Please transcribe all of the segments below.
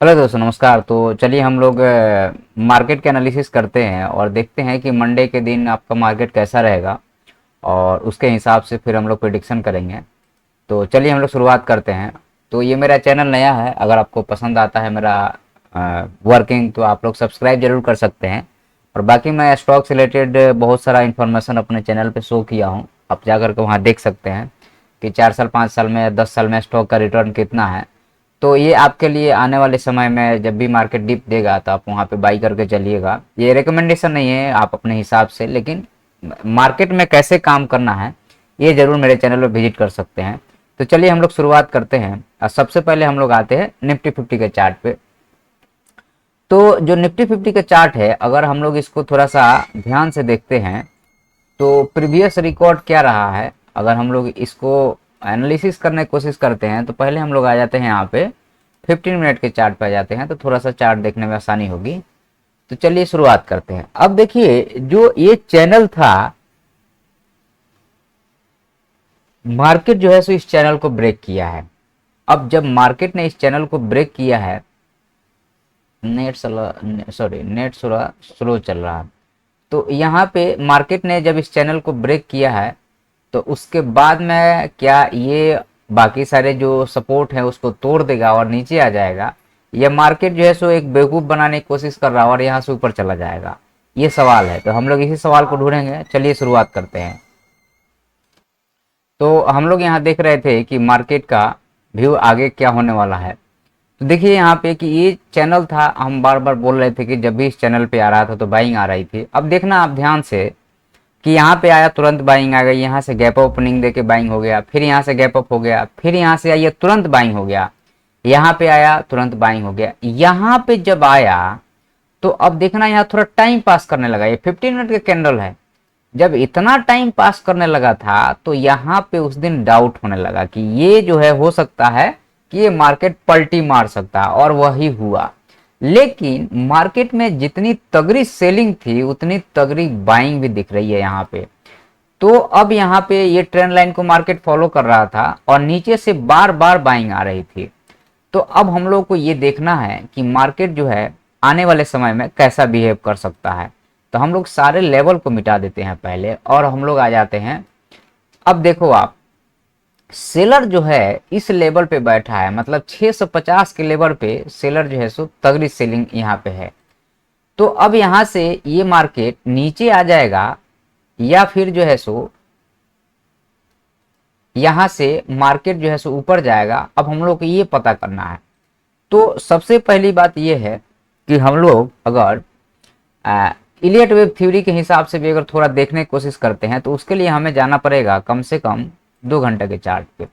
Hello दोस्तों, नमस्कार। तो चलिए हम लोग मार्केट के एनालिसिस करते हैं और देखते हैं कि मंडे के दिन आपका मार्केट कैसा रहेगा और उसके हिसाब से फिर हम लोग प्रिडिक्शन करेंगे। तो चलिए हम लोग शुरुआत करते हैं। तो ये मेरा चैनल नया है, अगर आपको पसंद आता है मेरा वर्किंग तो आप लोग सब्सक्राइब जरूर कर सकते हैं। और बाकी मैं स्टॉक से रिलेटेड बहुत सारा इन्फॉर्मेशन अपने चैनल पे शो किया हूँ, आप जा कर के वहाँ देख सकते हैं कि 4 साल 5 साल में 10 साल में स्टॉक का रिटर्न कितना है। तो ये आपके लिए आने वाले समय में जब भी मार्केट डिप देगा तो आप वहाँ पे बाई करके चलिएगा। ये रिकमेंडेशन नहीं है, आप अपने हिसाब से, लेकिन मार्केट में कैसे काम करना है ये जरूर मेरे चैनल पर विजिट कर सकते हैं। तो चलिए हम लोग शुरुआत करते हैं और सबसे पहले हम लोग आते हैं निफ्टी 50 के चार्ट पे। तो जो निफ्टी 50 का चार्ट है, अगर हम लोग इसको थोड़ा सा ध्यान से देखते हैं तो प्रीवियस रिकॉर्ड क्या रहा है, अगर हम लोग इसको एनालिसिस करने की कोशिश करते हैं तो पहले हम लोग आ जाते हैं यहाँ पे 15 मिनट के चार्ट पे आ जाते हैं, तो थोड़ा सा चार्ट देखने में आसानी होगी। तो चलिए शुरुआत करते हैं। अब देखिए, जो ये चैनल था, मार्केट जो है सो इस चैनल को ब्रेक किया है। अब जब मार्केट ने इस चैनल को ब्रेक किया है, नेट स्लो चल रहा है। तो यहाँ पे मार्केट ने जब इस चैनल को ब्रेक किया है तो उसके बाद में क्या ये बाकी सारे जो सपोर्ट है उसको तोड़ देगा और नीचे आ जाएगा, या मार्केट जो है सो एक बेवकूफ बनाने की कोशिश कर रहा है और यहाँ से ऊपर चला जाएगा, ये सवाल है। तो हम लोग इसी सवाल को ढूंढेंगे। चलिए शुरुआत करते हैं। तो हम लोग यहाँ देख रहे थे कि मार्केट का व्यू आगे क्या होने वाला है। तो देखिए यहाँ पे कि ये चैनल था, हम बार बार बोल रहे थे कि जब भी इस चैनल पे आ रहा था तो बाइंग आ रही थी। अब देखना आप ध्यान से कि यहाँ पे आया तुरंत बाइंग आ गई, यहाँ से गैप ओपनिंग देके बाइंग हो गया, फिर यहाँ से गैप अप हो गया, फिर यहाँ से आइए तुरंत बाइंग हो गया, यहाँ पे आया तुरंत बाइंग हो गया। यहाँ पे जब आया तो अब देखना यहाँ थोड़ा टाइम पास करने लगा। ये 15 मिनट का कैंडल है। जब इतना टाइम पास करने लगा था तो यहाँ पे उस दिन डाउट होने लगा कि ये जो है हो सकता है कि ये मार्केट पलटी मार सकता है, और वही हुआ। लेकिन मार्केट में जितनी तगड़ी सेलिंग थी उतनी तगड़ी बाइंग भी दिख रही है यहाँ पे। तो अब यहाँ पे ये ट्रेंड लाइन को मार्केट फॉलो कर रहा था और नीचे से बार बार बाइंग आ रही थी। तो अब हम लोग को ये देखना है कि मार्केट जो है आने वाले समय में कैसा बिहेव कर सकता है। तो हम लोग सारे लेवल को मिटा देते हैं पहले और हम लोग आ जाते हैं। अब देखो आप, सेलर जो है इस लेवल पे बैठा है, मतलब 650 के लेवल पे सेलर जो है सो तगड़ी सेलिंग यहाँ पे है। तो अब यहाँ से ये मार्केट नीचे आ जाएगा या फिर जो है सो यहाँ से मार्केट जो है सो ऊपर जाएगा, अब हम लोग को ये पता करना है। तो सबसे पहली बात ये है कि हम लोग अगर इलियट वेव थ्योरी के हिसाब से भी अगर थोड़ा देखने की कोशिश करते हैं तो उसके लिए हमें जाना पड़ेगा कम से कम 2 घंटे के चार्ट पे।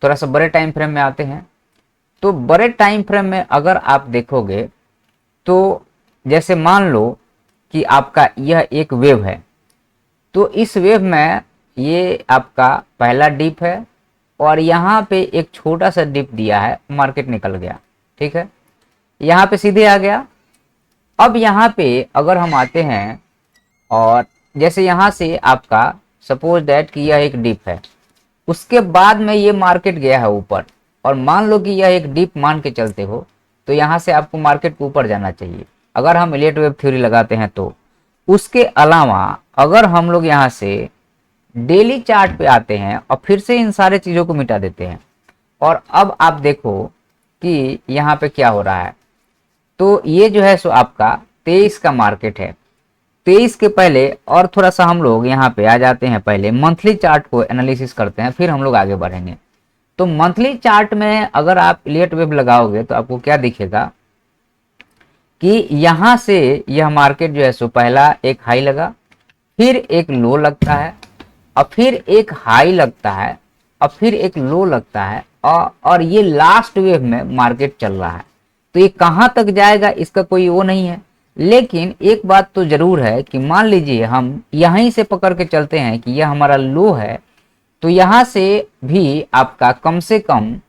थोड़ा सा बड़े टाइम फ्रेम में आते हैं। तो बड़े टाइम फ्रेम में अगर आप देखोगे तो जैसे मान लो कि आपका यह एक वेव है, तो इस वेव में ये आपका पहला डिप है और यहाँ पे एक छोटा सा डिप दिया है, मार्केट निकल गया, ठीक है, यहाँ पे सीधे आ गया। अब यहाँ पे अगर हम आते हैं और जैसे यहाँ से आपका सपोज दैट कि यह एक डिप है, उसके बाद में ये मार्केट गया है ऊपर, और मान लो कि यह एक डिप मान के चलते हो तो यहाँ से आपको मार्केट को ऊपर जाना चाहिए अगर हम इलियट वेव थ्योरी लगाते हैं तो। उसके अलावा अगर हम लोग यहाँ से डेली चार्ट पे आते हैं और फिर से इन सारे चीज़ों को मिटा देते हैं, और अब आप देखो कि यहाँ पे क्या हो रहा है। तो ये जो है सो आपका 23 का मार्केट है। 23 के पहले और थोड़ा सा हम लोग यहाँ पे आ जाते हैं, पहले मंथली चार्ट को एनालिसिस करते हैं, फिर हम लोग आगे बढ़ेंगे। तो मंथली चार्ट में अगर आप इलियट वेव लगाओगे तो आपको क्या दिखेगा कि यहाँ से यह मार्केट जो है सो पहला एक हाई लगा, फिर एक लो लगता है, और फिर एक हाई लगता है, और फिर एक लो लगता है, और ये लास्ट वेव में मार्केट चल रहा है। तो ये कहाँ तक जाएगा इसका कोई वो नहीं है। लेकिन एक बात तो जरूर है कि मान लीजिए हम यहीं से पकड़ के चलते हैं कि यह हमारा लो है, तो यहाँ से भी आपका कम से कम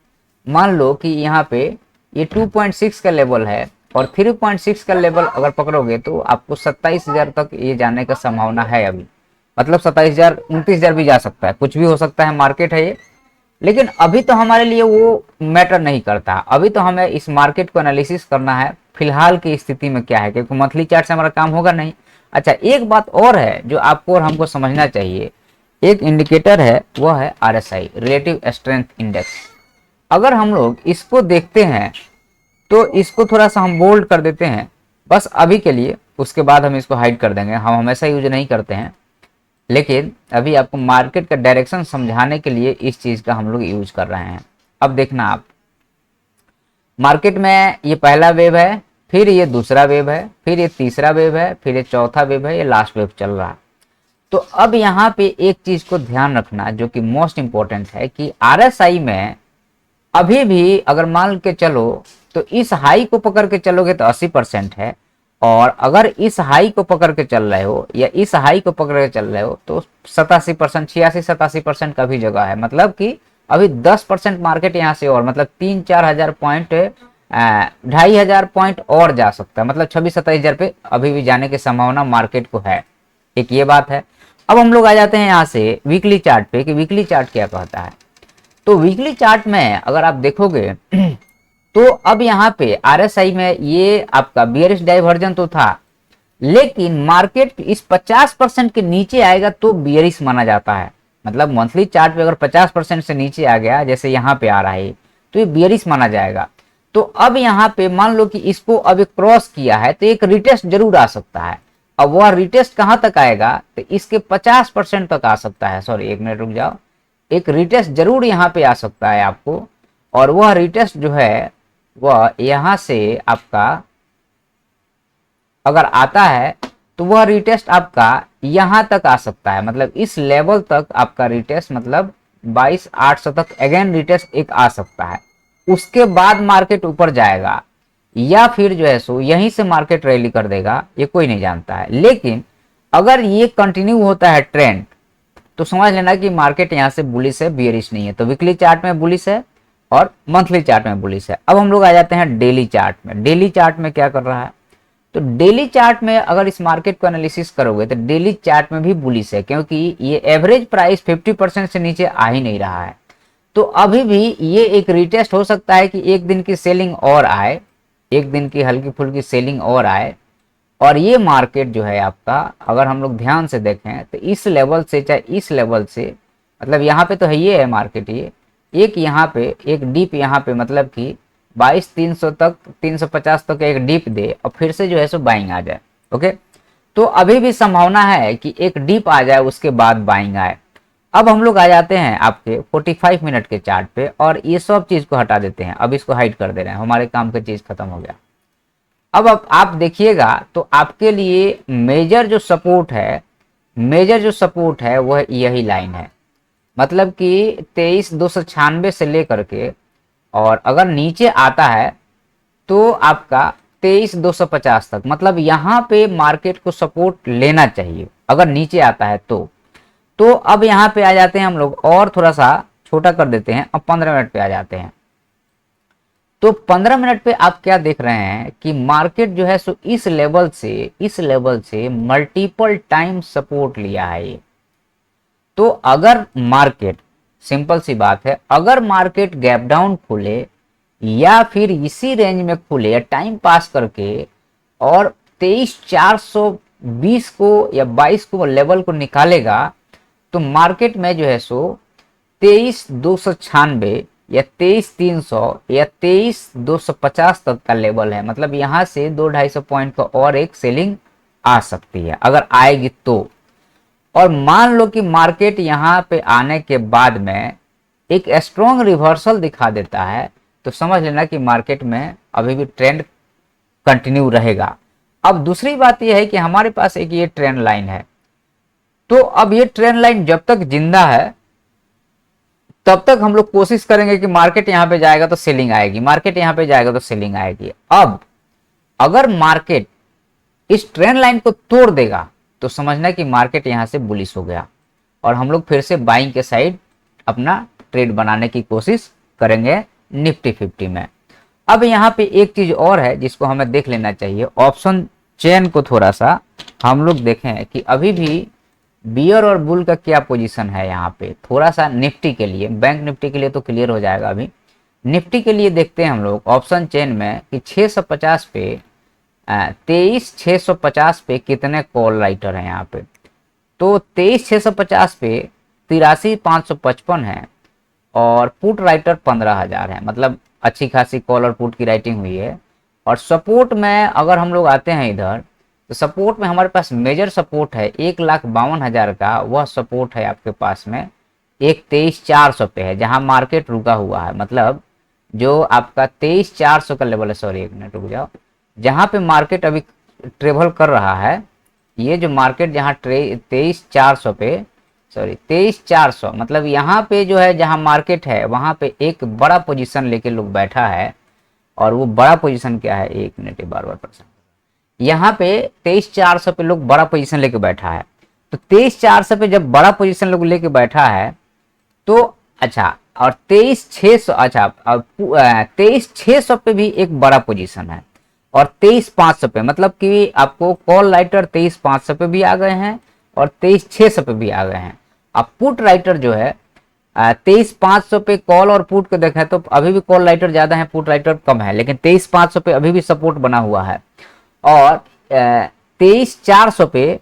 मान लो कि यहाँ पे ये 2.6 का लेवल है और 3.6 का लेवल अगर पकड़ोगे तो आपको 27,000 तक ये जाने का संभावना है अभी। मतलब 27,000 29,000 भी जा सकता है, कुछ भी हो सकता है, मार्केट है ये। लेकिन अभी तो हमारे लिए वो मैटर नहीं करता। अभी तो हमें इस मार्केट को एनालिसिस करना है फिलहाल की स्थिति में क्या है, क्योंकि मंथली चार्ट से हमारा काम होगा नहीं। अच्छा, एक बात और है जो आपको और हमको समझना चाहिए, एक इंडिकेटर है, वह है RSI, रिलेटिव स्ट्रेंथ इंडेक्स। अगर हम लोग इसको देखते हैं तो इसको थोड़ा सा हम बोल्ड कर देते हैं बस अभी के लिए, उसके बाद हम इसको हाइड कर देंगे। हम हमेशा यूज नहीं करते हैं, लेकिन अभी आपको मार्केट का डायरेक्शन समझाने के लिए इस चीज का हम लोग यूज कर रहे हैं। अब देखना आप, मार्केट में ये पहला वेव है, फिर ये दूसरा वेव है, फिर ये तीसरा वेव है, फिर ये चौथा वेव है, ये लास्ट वेव चल रहा है। तो अब यहाँ पे एक चीज को ध्यान रखना जो कि मोस्ट इंपॉर्टेंट है कि RSI में अभी भी अगर मान के चलो तो इस हाई को पकड़ के चलोगे तो 80% है, और अगर इस हाई को पकड़ के चल रहे हो या इस हाई को पकड़ के चल रहे हो तो 87%, 86-87% का भी जगह है। मतलब कि अभी 10% मार्केट यहाँ से और मतलब 3-4 हजार पॉइंट, 2,500 पॉइंट और जा सकता है, मतलब 26-27 हजार पे अभी भी जाने की संभावना मार्केट को है। एक ये बात है। अब हम लोग आ जाते हैं यहाँ से वीकली चार्ट पे कि वीकली चार्ट क्या कहता है। तो वीकली चार्ट में अगर आप देखोगे तो अब यहाँ पे RSI में ये आपका बियरिश डाइवर्जन तो था, लेकिन मार्केट इस 50% के नीचे आएगा तो बियरिश माना जाता है। मतलब मंथली चार्ट पे अगर 50% से नीचे आ गया, जैसे यहाँ पे आ रहा है, तो ये बियरिश माना जाएगा। तो अब यहाँ पे मान लो कि इसको अब क्रॉस किया है तो एक रिटेस्ट जरूर आ सकता है। अब वह रिटेस्ट कहाँ तक आएगा तो इसके 50% तक आ सकता है। सॉरी, एक मिनट रुक जाओ, एक रिटेस्ट जरूर यहाँ पे आ सकता है आपको, और वह रिटेस्ट जो है वह यहाँ से आपका अगर आता है तो वह रिटेस्ट आपका यहाँ तक आ सकता है। मतलब इस लेवल तक आपका रिटेस्ट, मतलब 22,800 तक अगेन रिटेस्ट एक आ सकता है। उसके बाद मार्केट ऊपर जाएगा या फिर जो है सो यहीं से मार्केट रैली कर देगा, ये कोई नहीं जानता है। लेकिन अगर ये कंटिन्यू होता है ट्रेंड तो समझ लेना कि मार्केट यहाँ से बुलिश है, बियरिश नहीं है। तो वीकली चार्ट में बुलिश है और मंथली चार्ट में बुलिश है। अब हम लोग आ जाते हैं डेली चार्ट में। डेली चार्ट में क्या कर रहा है, तो डेली चार्ट में अगर इस मार्केट को एनालिसिस करोगे तो डेली चार्ट में भी बुलिश है, क्योंकि ये एवरेज प्राइस 50% से नीचे आ ही नहीं रहा है। तो अभी भी ये एक रिटेस्ट हो सकता है कि एक दिन की सेलिंग और आए, एक दिन की हल्की फुल्की सेलिंग और आए, और ये मार्केट जो है आपका अगर हम लोग ध्यान से देखें तो इस लेवल से चाहे इस लेवल से, मतलब यहाँ पे तो है ये है मार्केट, ये एक यहाँ पे एक डीप यहाँ पे मतलब कि 22,300 तक 350 तक एक डीप दे और फिर से जो है सो बाइंग आ जाए। ओके, तो अभी भी संभावना है कि एक डीप आ जाए उसके बाद बाइंग आए। अब हम लोग आ जाते हैं आपके 45 मिनट के चार्ट पे और ये सब चीज को हटा देते हैं। अब इसको हाइड कर दे रहे हैं, हमारे काम का चीज खत्म हो गया। अब आप देखिएगा तो आपके लिए मेजर जो सपोर्ट है वह यही लाइन है। मतलब कि 23,296 से लेकर के, और अगर नीचे आता है तो आपका 23,250 तक, मतलब यहाँ पे मार्केट को सपोर्ट लेना चाहिए अगर नीचे आता है तो अब यहाँ पे आ जाते हैं हम लोग और थोड़ा सा छोटा कर देते हैं। अब 15 मिनट पे आ जाते हैं। तो 15 मिनट पे आप क्या देख रहे हैं कि मार्केट जो है सो इस लेवल से मल्टीपल टाइम सपोर्ट लिया है ये। तो अगर मार्केट, सिंपल सी बात है, अगर मार्केट गैप डाउन खुले या फिर इसी रेंज में खुले टाइम पास करके और 23,420 को या 22 को लेवल को निकालेगा तो मार्केट में जो है सो 23,296 या 23,300 या 23,250 तक का लेवल है। मतलब यहाँ से 200-250 पॉइंट का और एक सेलिंग आ सकती है अगर आएगी तो। और मान लो कि मार्केट यहाँ पे आने के बाद में एक स्ट्रॉन्ग रिवर्सल दिखा देता है तो समझ लेना कि मार्केट में अभी भी ट्रेंड कंटिन्यू रहेगा। अब दूसरी बात यह है कि हमारे पास एक ये ट्रेंड लाइन है, तो अब ये ट्रेंड लाइन जब तक जिंदा है तब तक हम लोग कोशिश करेंगे कि मार्केट यहाँ पे जाएगा तो सेलिंग आएगी, मार्केट यहाँ पे जाएगा तो सेलिंग आएगी। अब अगर मार्केट इस ट्रेंड लाइन को तोड़ देगा तो समझना कि मार्केट यहाँ से बुलिश हो गया और हम लोग फिर से बाइंग के साइड अपना ट्रेड बनाने की कोशिश करेंगे निफ्टी 50 में। अब यहाँ पे एक चीज और है जिसको हमें देख लेना चाहिए, ऑप्शन चेन को थोड़ा सा हम लोग देखें कि अभी भी बियर और बुल का क्या पोजीशन है यहाँ पे, थोड़ा सा निफ्टी के लिए, बैंक निफ्टी के लिए तो क्लियर हो जाएगा। अभी निफ्टी के लिए देखते हैं हम लोग ऑप्शन चेन में कि 650 पे 23,650 पे कितने कॉल राइटर हैं यहाँ पे। तो 23,650 पे 83,555 है और पुट राइटर 15,000 है, मतलब अच्छी खासी कॉल और पुट की राइटिंग हुई है। और सपोर्ट में अगर हम लोग आते हैं इधर, तो सपोर्ट में हमारे पास मेजर सपोर्ट है 1,52,000 का, वह सपोर्ट है आपके पास में 23,400 पे है, जहां मार्केट रुका हुआ है। मतलब जो आपका 23,400 का लेवल है, सॉरी एक मिनट रुक जाओ, जहां पे मार्केट अभी ट्रेवल कर रहा है, ये जो मार्केट जहां 23,400 पे, सॉरी 23,400, मतलब यहाँ पे जो है जहां मार्केट है वहां पे एक बड़ा पोजीशन लेके लोग बैठा है। और वो बड़ा पोजीशन क्या है, एक मिनट बार बार परेशान, यहाँ पे 23,400 पे लोग बड़ा पोजीशन लेके बैठा है। तो 23,400 पे जब बड़ा पोजीशन लोग लेके बैठा है तो अच्छा, और 23,600, अच्छा 23,600 पे भी एक बड़ा पोजीशन है और 23,500 पे, मतलब कि आपको कॉल राइटर 23,500 पे भी आ गए हैं और 23,600 पे भी आ गए हैं। अब पुट राइटर जो है 23,500 पे कॉल और पुट को देखें तो अभी भी कॉल राइटर ज्यादा है, पुट राइटर कम है, लेकिन 23,500 पे अभी भी सपोर्ट बना हुआ है। और 23,400 पे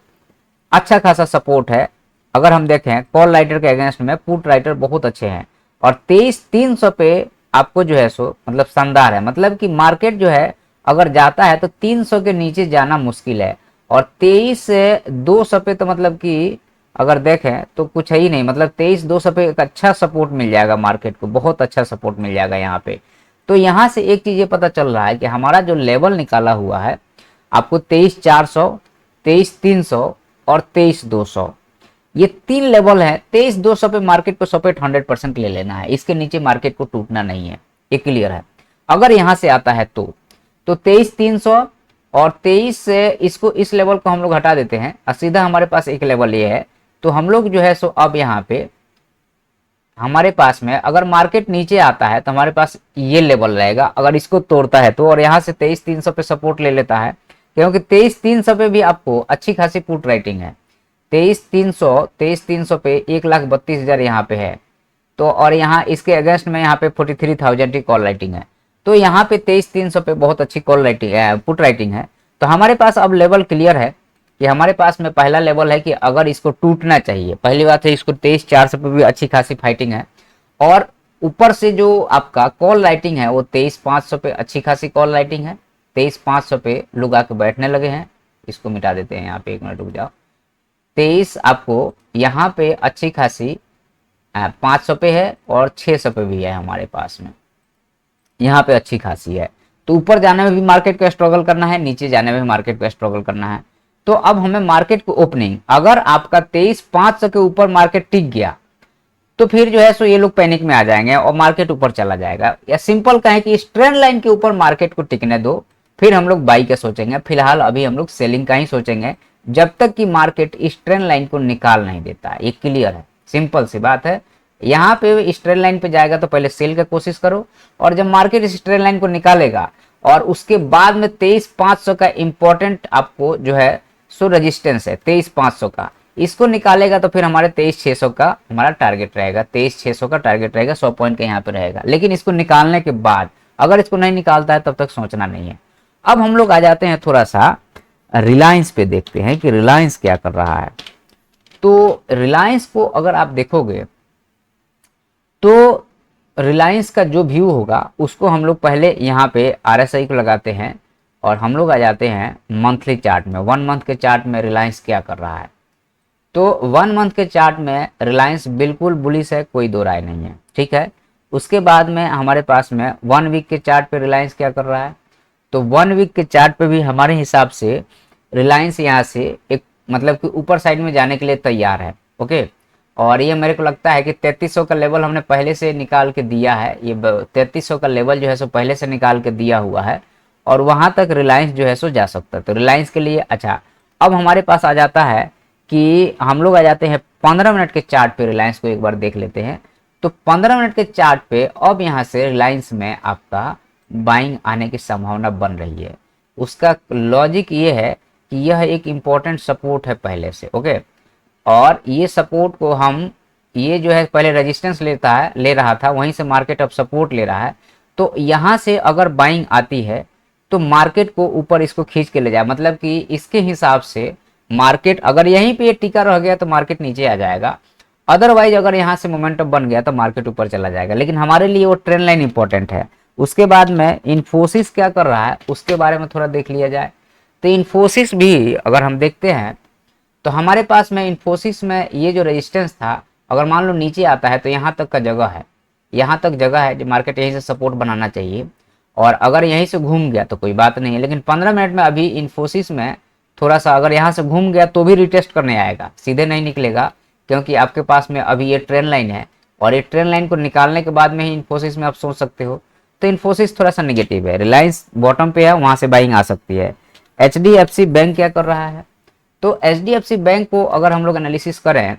अच्छा खासा सपोर्ट है। अगर हम देखें कॉल राइटर के अगेंस्ट में पुट राइटर बहुत अच्छे हैं। और 23,300 पे आपको जो है सो मतलब शानदार है, मतलब कि मार्केट जो है अगर जाता है तो 300 के नीचे जाना मुश्किल है। और 23,200 पे तो मतलब कि अगर देखें तो कुछ है ही नहीं, मतलब 23,200 पे एक अच्छा सपोर्ट मिल जाएगा मार्केट को, बहुत अच्छा सपोर्ट मिल जाएगा यहाँ पे। तो यहाँ से एक चीज ये पता चल रहा है कि हमारा जो लेवल निकाला हुआ है आपको 23,400, 23,300 और 23,200, ये 3 लेवल है। 23,200 पे मार्केट को सपोर्ट 100% ले लेना है, इसके नीचे मार्केट को टूटना नहीं है, ये क्लियर है। अगर यहाँ से आता है तो 23,300 और 23 से इसको, इस लेवल को हम लोग हटा देते हैं और सीधा हमारे पास एक लेवल ये है। तो हम लोग जो है सो अब यहाँ पे हमारे पास में अगर मार्केट नीचे आता है तो हमारे पास ये लेवल रहेगा, अगर इसको तोड़ता है तो, और यहाँ से 23,300 पे सपोर्ट ले लेता है, क्योंकि 23,300 पे भी आपको अच्छी खासी पुट राइटिंग है। 23,300 पे 1,32,000 यहाँ पे है। तो और यहाँ इसके अगेंस्ट में यहाँ पे 43,000 की कॉल राइटिंग है। तो यहाँ पे 23,300 पे बहुत अच्छी कॉल राइटिंग है, पुट राइटिंग है। तो हमारे पास अब लेवल क्लियर है कि हमारे पास में पहला लेवल है कि अगर इसको टूटना चाहिए, पहली बात है इसको 23,400 पे भी अच्छी खासी फाइटिंग है। और ऊपर से जो आपका कॉल राइटिंग है वो 23,500 पे अच्छी खासी कॉल राइटिंग है। 23,500 पे लोग आके बैठने लगे हैं। इसको मिटा देते हैं यहाँ पे, एक मिनट रुक जाओ। 23 आपको यहाँ पे अच्छी खासी 500 पे है और 600 पे भी है हमारे पास में, यहाँ पे अच्छी खासी है। तो ऊपर जाने में भी मार्केट को स्ट्रगल करना है, नीचे जाने में भी मार्केट को स्ट्रगल करना है। तो अब हमें मार्केट को ओपनिंग, अगर आपका 23,500 के ऊपर मार्केट टिक गया तो फिर जो है सो ये लोग पैनिक में आ जाएंगे और मार्केट ऊपर चला जाएगा। या सिंपल कहें कि इस ट्रेंड लाइन के ऊपर मार्केट को टिकने दो, फिर हम लोग बाई का सोचेंगे। फिलहाल अभी हम लोग सेलिंग का ही सोचेंगे जब तक कि मार्केट इस ट्रेंड लाइन को निकाल नहीं देता है। ये क्लियर है, सिंपल सी बात है। यहाँ पे इस ट्रेंड लाइन पे जाएगा तो पहले सेल का कोशिश करो, और जब मार्केट इस ट्रेंड लाइन को निकालेगा और उसके बाद में 23,500 का इंपॉर्टेंट आपको जो है सो रेजिस्टेंस है 23,500 का, इसको निकालेगा तो फिर हमारे 23,600 का हमारा टारगेट रहेगा। 23,600 का टारगेट रहेगा, 100 पॉइंट का यहाँ पे रहेगा। लेकिन इसको निकालने के बाद, अगर इसको नहीं निकालता है तब तक सोचना नहीं है। अब हम लोग आ जाते हैं थोड़ा सा रिलायंस पे, देखते हैं कि रिलायंस क्या कर रहा है। तो रिलायंस को अगर आप देखोगे तो रिलायंस का जो व्यू होगा उसको हम लोग पहले यहाँ पे RSI को लगाते हैं और हम लोग आ जाते हैं मंथली चार्ट में। 1 मंथ के चार्ट में रिलायंस क्या कर रहा है। तो 1 मंथ के चार्ट में रिलायंस बिल्कुल बुलिश है, कोई दो राय नहीं है, ठीक है। उसके बाद में हमारे पास में 1 वीक के चार्ट पे रिलायंस क्या कर रहा है। तो 1 वीक के चार्ट पे भी हमारे हिसाब से रिलायंस यहाँ से एक मतलब कि ऊपर साइड में जाने के लिए तैयार है, ओके। और ये मेरे को लगता है कि 3300 का लेवल हमने पहले से निकाल के दिया है। ये 3300 का लेवल जो है सो पहले से निकाल के दिया हुआ है और वहां तक रिलायंस जो है सो जा सकता है। तो रिलायंस के लिए अच्छा, अब हमारे पास आ जाता है कि हम लोग आ जाते हैं 15 मिनट के चार्ट पे, रिलायंस को एक बार देख लेते हैं। तो 15 मिनट के चार्ट पे अब यहाँ से रिलायंस में आपका बाइंग आने की संभावना बन रही है। उसका लॉजिक ये है कि यह एक इम्पोर्टेंट सपोर्ट है पहले से, ओके। और ये सपोर्ट को हम, ये जो है पहले रेजिस्टेंस ले रहा था, वहीं से मार्केट अब सपोर्ट ले रहा है। तो यहाँ से अगर बाइंग आती है तो मार्केट को ऊपर इसको खींच के ले जाए, मतलब कि इसके हिसाब से मार्केट अगर यहीं पे ये टिका रह गया तो मार्केट नीचे आ जाएगा, अदरवाइज अगर यहाँ से मोमेंटम बन गया तो मार्केट ऊपर चला जाएगा। लेकिन हमारे लिए वो ट्रेंड लाइन इंपॉर्टेंट है। उसके बाद में इन्फोसिस क्या कर रहा है उसके बारे में थोड़ा देख लिया जाए। तो इन्फोसिस भी अगर हम देखते हैं तो हमारे पास में इन्फोसिस में ये जो रेजिस्टेंस था, अगर मान लो नीचे आता है तो यहाँ तक का जगह है, यहाँ तक जगह है जो मार्केट यहीं से सपोर्ट बनाना चाहिए। और अगर यहीं से घूम गया तो कोई बात नहीं है, लेकिन 15 मिनट में अभी इन्फोसिस में थोड़ा सा अगर यहाँ से घूम गया तो भी रिटेस्ट करने आएगा, सीधे नहीं निकलेगा, क्योंकि आपके पास में अभी ये ट्रेंड लाइन है और ये ट्रेंड लाइन को निकालने के बाद में ही इन्फोसिस में आप सोच सकते हो। तो इन्फोसिस थोड़ा सा निगेटिव है। रिलायंस बॉटम पे है, वहां से बाइंग आ सकती है। HDFC बैंक क्या कर रहा है, तो HDFC बैंक को अगर हम लोग एनालिसिस करें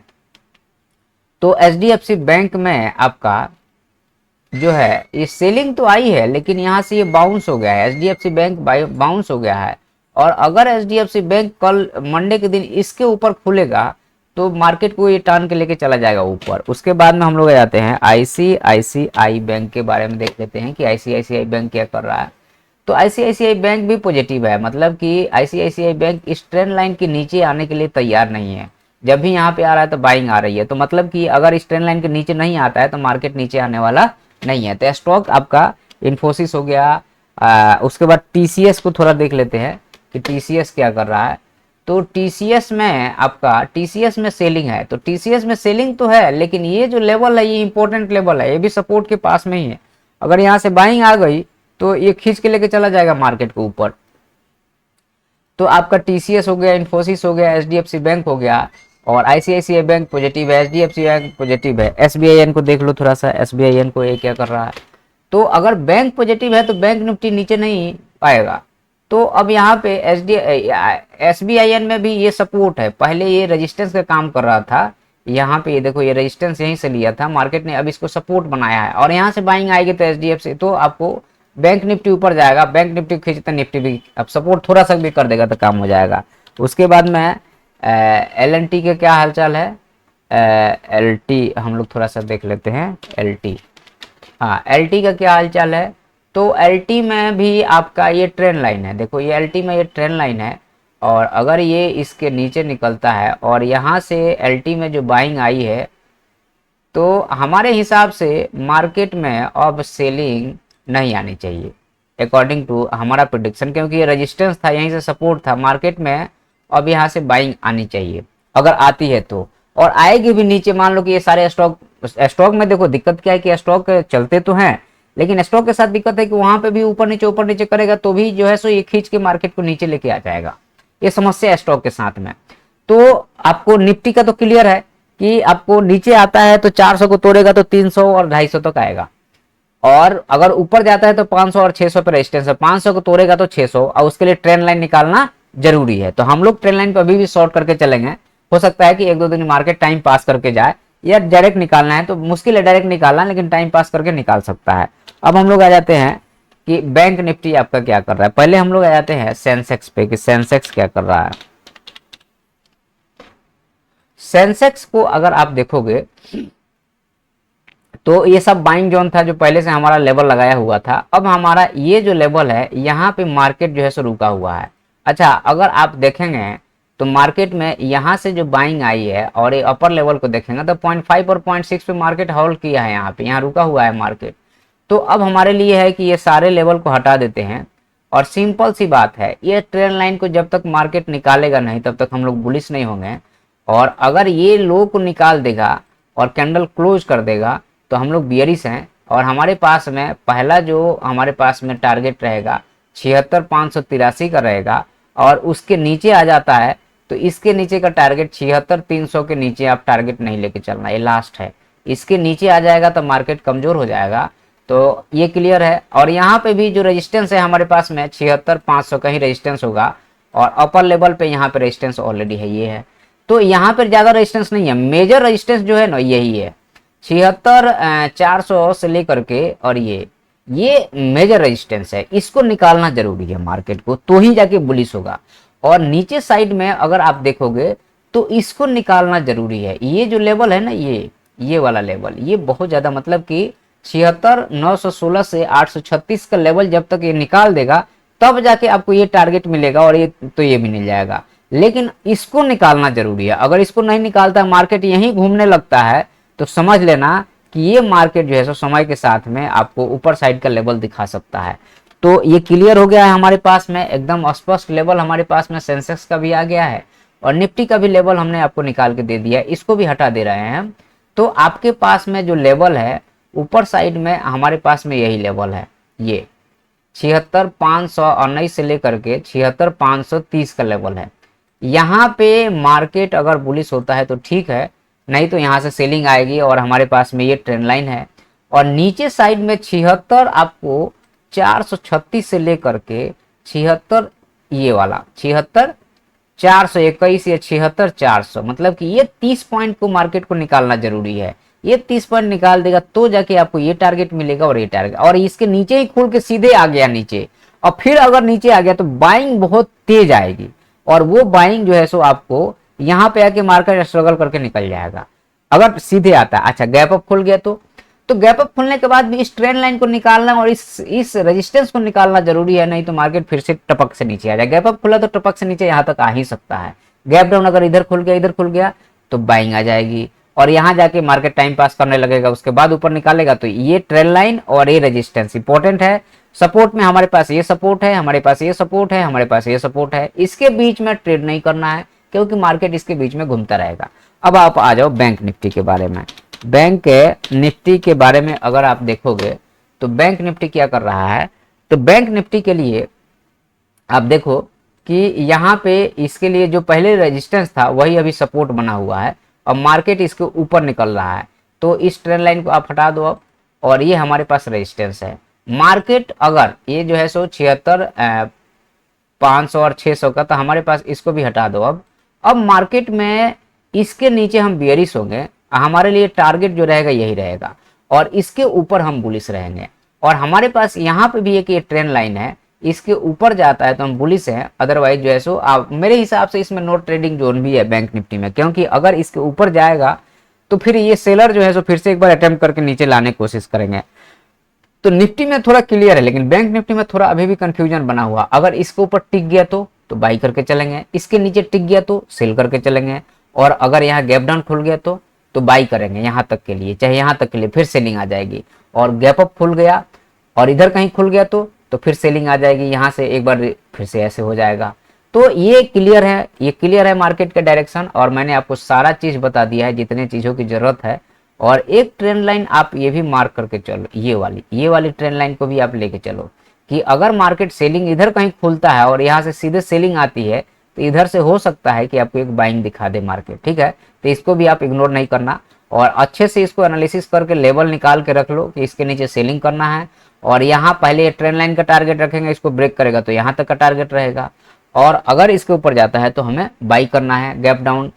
तो HDFC बैंक में आपका जो है ये सेलिंग तो आई है, लेकिन यहाँ से ये बाउंस हो गया है, HDFC बैंक बाउंस हो गया है। और अगर HDFC बैंक कल मंडे के दिन इसके ऊपर खुलेगा तो मार्केट को ये टान के लेके चला जाएगा ऊपर। उसके बाद में हम लोग आ जाते हैं ICICI बैंक के बारे में, देख लेते हैं कि ICICI बैंक क्या कर रहा है। तो ICICI बैंक भी पॉजिटिव है, मतलब कि ICICI बैंक इस ट्रेंड लाइन के नीचे आने के लिए तैयार नहीं है। जब भी यहाँ पे आ रहा है तो बाइंग आ रही है, तो मतलब कि अगर इस ट्रेंड लाइन के नीचे नहीं आता है तो मार्केट नीचे आने वाला नहीं है। तो स्टॉक आपका इन्फोसिस हो गया। उसके बाद TCS को थोड़ा देख लेते हैं कि TCS क्या कर रहा है। तो TCS में आपका, TCS में सेलिंग है, तो TCS में सेलिंग तो है, लेकिन ये जो लेवल है ये इंपॉर्टेंट लेवल है, ये भी सपोर्ट के पास में ही है। अगर यहाँ से बाइंग आ गई तो ये खींच के लेके चला जाएगा मार्केट को ऊपर। तो आपका TCS हो गया, इन्फोसिस हो गया, HDFC बैंक हो गया, और ICICI बैंक पॉजिटिव है, HDFC बैंक पॉजिटिव है। SBIN को देख लो थोड़ा सा, SBIN को ये क्या कर रहा है। तो अगर बैंक पॉजिटिव है तो बैंक निफ्टी नीचे नहीं पाएगा। तो अब यहाँ पे SBIN में भी ये सपोर्ट है, पहले ये रेजिस्टेंस का काम कर रहा था, यहाँ पे ये देखो ये रेजिस्टेंस यहीं से लिया था मार्केट ने, अब इसको सपोर्ट बनाया है और यहाँ से बाइंग आएगी तो HDFC, तो आपको बैंक निफ्टी ऊपर जाएगा, बैंक निफ्टी खींचते निफ्टी भी अब सपोर्ट थोड़ा सा भी कर देगा तो काम हो जाएगा। उसके बाद में LNT के क्या हालचाल है, LT हम लोग थोड़ा सा देख लेते हैं। LT, हाँ LT का क्या हालचाल है, तो LT में भी आपका ये ट्रेंड लाइन है, देखो ये LT में ये ट्रेंड लाइन है, और अगर ये इसके नीचे निकलता है और यहाँ से LT में जो बाइंग आई है तो हमारे हिसाब से मार्केट में अब सेलिंग नहीं आनी चाहिए अकॉर्डिंग टू हमारा प्रेडिक्शन, क्योंकि ये रेजिस्टेंस था, यहीं से सपोर्ट था, मार्केट में अब यहाँ से बाइंग आनी चाहिए अगर आती है तो, और आएगी भी नीचे। मान लो कि ये सारे स्टॉक में देखो दिक्कत क्या है कि स्टॉक चलते तो हैं, लेकिन स्टॉक के साथ दिक्कत है कि वहां पे भी ऊपर नीचे करेगा तो भी जो है सो ये खींच के मार्केट को नीचे लेके आ जाएगा, ये समस्या है स्टॉक के साथ में। तो आपको निफ्टी का तो क्लियर है कि आपको नीचे आता है तो 400 को तोड़ेगा तो 300 और 250 तक आएगा, और अगर ऊपर जाता है तो 500 और 600 पे रेजिस्टेंस है, 500 को तोड़ेगा तो 600, और उसके लिए ट्रेंड लाइन निकालना जरूरी है। तो हम लोग ट्रेंड लाइन पे अभी भी शॉर्ट करके चलेंगे, हो सकता है कि 1-2 दिन मार्केट टाइम पास करके जाए, या डायरेक्ट निकालना है तो मुश्किल है डायरेक्ट निकालना, लेकिन टाइम पास करके निकाल सकता है। अब हम लोग आ जाते हैं कि बैंक निफ्टी आपका क्या कर रहा है। पहले हम लोग आ जाते हैं सेंसेक्स पे कि सेंसेक्स क्या कर रहा है। सेंसेक्स को अगर आप देखोगे तो ये सब बाइंग जोन था जो पहले से हमारा लेवल लगाया हुआ था, अब हमारा ये जो लेवल है यहाँ पे मार्केट जो है सो रुका हुआ है। अच्छा, अगर आप देखेंगे तो मार्केट में यहाँ से जो बाइंग आई है और ये अपर लेवल को देखेंगे तो 0.5 और 0.6 पे मार्केट होल्ड किया है, यहाँ पे यहाँ रुका हुआ है मार्केट। तो अब हमारे लिए है कि ये सारे लेवल को हटा देते हैं, और सिंपल सी बात है ये ट्रेंड लाइन को जब तक मार्केट निकालेगा नहीं तब तक हम लोग बुलिश नहीं होंगे, और अगर ये लो को निकाल देगा और कैंडल क्लोज कर देगा तो हम लोग बियरिश हैं। और हमारे पास में पहला जो हमारे पास में टारगेट रहेगा 76,583 का रहेगा, और उसके नीचे आ जाता है तो इसके नीचे का टारगेट 76,300 के नीचे आप टारगेट नहीं लेके चलना, ये लास्ट है। इसके नीचे आ जाएगा तो मार्केट कमजोर हो जाएगा, तो ये क्लियर है। और यहाँ पे भी जो रेजिस्टेंस है हमारे पास में 76,500 का ही रेजिस्टेंस होगा, और अपर लेवल पे यहाँ पे रेजिस्टेंस ऑलरेडी है, ये है। तो यहाँ पर ज्यादा रेजिस्टेंस नहीं है, मेजर रेजिस्टेंस जो है ना यही है 76,400 से लेकर के, और ये मेजर रेजिस्टेंस है, इसको निकालना जरूरी है मार्केट को, तो ही जाके बुलिश होगा। और नीचे साइड में अगर आप देखोगे तो इसको निकालना जरूरी है। ये जो लेवल है ना, ये वाला लेवल, ये बहुत ज़्यादा, मतलब कि 76,916 से 836 का लेवल जब तक ये निकाल देगा तब जाके आपको ये टारगेट मिलेगा, और ये तो ये भी मिल जाएगा। लेकिन इसको निकालना जरूरी है। अगर इसको नहीं निकालता, मार्केट यहीं घूमने लगता है, तो समझ लेना कि ये मार्केट जो है सो समय के साथ में आपको ऊपर साइड का लेवल दिखा सकता है। तो ये क्लियर हो गया है हमारे पास में, एकदम स्पष्ट लेवल हमारे पास में सेंसेक्स का भी आ गया है, और निफ्टी का भी लेवल हमने आपको निकाल के दे दिया है, इसको भी हटा दे रहे हैं हम। तो आपके पास में जो लेवल है ऊपर साइड में, हमारे पास में यही लेवल है, ये 76,519 से लेकर के 76,530 का लेवल है। यहाँ पे मार्केट अगर बुलिश होता है तो ठीक है, नहीं तो यहाँ से सेलिंग आएगी, और हमारे पास में ये ट्रेंड लाइन है। और नीचे साइड में 76 आपको 436 से लेकर के 76, ये वाला 76,421 या 76,400, मतलब कि ये 30 पॉइंट को मार्केट को निकालना जरूरी है। ये 30 पॉइंट निकाल देगा तो जाके आपको ये टारगेट मिलेगा और ये टारगेट, और इसके नीचे ही खुल के सीधे आ गया नीचे, और फिर अगर नीचे आ गया तो बाइंग बहुत तेज आएगी, और वो बाइंग जो है सो आपको यहाँ पे आके मार्केट स्ट्रगल करके निकल जाएगा अगर सीधे आता है। अच्छा, गैप अप खुल गया तो गैप अप खुलने के बाद भी इस ट्रेंड लाइन को निकालना और इस रेजिस्टेंस को निकालना जरूरी है, नहीं तो मार्केट फिर से टपक से नीचे आ जाए। गैप अप खुला तो टपक से नीचे यहाँ तक आ ही सकता है। गैप डाउन अगर इधर खुल गया तो बाइंग आ जाएगी, और यहाँ जाके मार्केट टाइम पास करने लगेगा, उसके बाद ऊपर निकालेगा। तो ये ट्रेंड लाइन और ये रेजिस्टेंस इंपॉर्टेंट है। सपोर्ट में हमारे पास ये सपोर्ट है, हमारे पास ये सपोर्ट है, हमारे पास ये सपोर्ट है, इसके बीच में ट्रेड नहीं करना है, क्योंकि मार्केट इसके बीच में घूमता रहेगा। अब आप आ जाओ बैंक निफ्टी के बारे में। बैंक निफ्टी के बारे में अगर आप देखोगे तो बैंक निफ्टी क्या कर रहा है, तो बैंक निफ्टी के लिए आप देखो कि यहाँ पे इसके लिए जो पहले रेजिस्टेंस था वही अभी सपोर्ट बना हुआ है, और मार्केट इसके ऊपर निकल रहा है। तो इस ट्रेंड लाइन को आप हटा दो अब, और ये हमारे पास रेजिस्टेंस है। मार्केट अगर ये जो है सो 76,500 और 600 का, तो हमारे पास इसको भी हटा दो अब मार्केट में इसके नीचे हम बेयरिश होंगे, हमारे लिए टारगेट जो रहेगा यही रहेगा, और इसके ऊपर हम बुलिश रहेंगे। और हमारे पास यहाँ पे भी एक ये ट्रेंड लाइन है, इसके ऊपर जाता है तो हम बुलिश हैं, अदरवाइज जो है सो आप मेरे हिसाब से इसमें नो ट्रेडिंग जोन भी है बैंक निफ्टी में, क्योंकि अगर इसके ऊपर जाएगा तो फिर ये सेलर जो है सो फिर से एक बार अटेम्प्ट करके नीचे लाने की कोशिश करेंगे। तो निफ्टी में थोड़ा क्लियर है, लेकिन बैंक निफ्टी में थोड़ा अभी भी कंफ्यूजन बना हुआ। अगर इसके ऊपर टिक गया तो बाई करके चलेंगे, इसके नीचे टिक गया तो सेल करके चलेंगे, और अगर यहाँ गैप डाउन खुल गया तो बाई करेंगे यहाँ तक के लिए, चाहे यहाँ तक के लिए फिर सेलिंग आ जाएगी। और गैप अप खुल गया और इधर कहीं खुल गया तो फिर सेलिंग आ जाएगी, यहाँ से एक बार फिर से ऐसे हो जाएगा। तो ये क्लियर है मार्केट का डायरेक्शन, और मैंने आपको सारा चीज बता दिया है जितने चीजों की जरूरत है। और एक ट्रेंड लाइन आप ये भी मार्क करके चलो, ये वाली ट्रेंड लाइन को भी आप लेके चलो कि अगर मार्केट सेलिंग इधर कहीं खुलता है और यहाँ से सीधे सेलिंग आती है तो इधर से हो सकता है कि आपको एक बाइंग दिखा दे मार्केट, ठीक है। तो इसको भी आप इग्नोर नहीं करना, और अच्छे से इसको एनालिसिस करके लेवल निकाल के रख लो कि इसके नीचे सेलिंग करना है, और यहाँ पहले ट्रेंड लाइन का टारगेट रखेंगे, इसको ब्रेक करेगा तो यहाँ तक का टारगेट रहेगा, और अगर इसके ऊपर जाता है तो हमें बाई करना है। गैप डाउन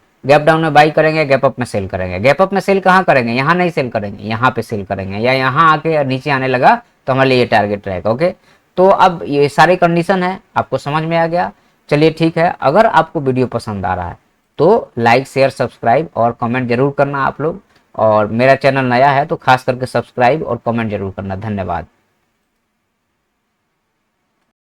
में बाई करेंगे, गैप अप में सेल करेंगे। गैप अप में सेल कहाँ करेंगे, यहाँ नहीं सेल करेंगे, यहाँ पे सेल करेंगे, या यहाँ आके नीचे आने लगा तो हमारे लिए ये टारगेट रहेगा। ओके, तो अब ये सारे कंडीशन है, आपको समझ में आ गया। चलिए ठीक है, अगर आपको वीडियो पसंद आ रहा है तो लाइक शेयर सब्सक्राइब और कमेंट जरूर करना आप लोग, और मेरा चैनल नया है तो खास करके सब्सक्राइब और कमेंट जरूर करना। धन्यवाद।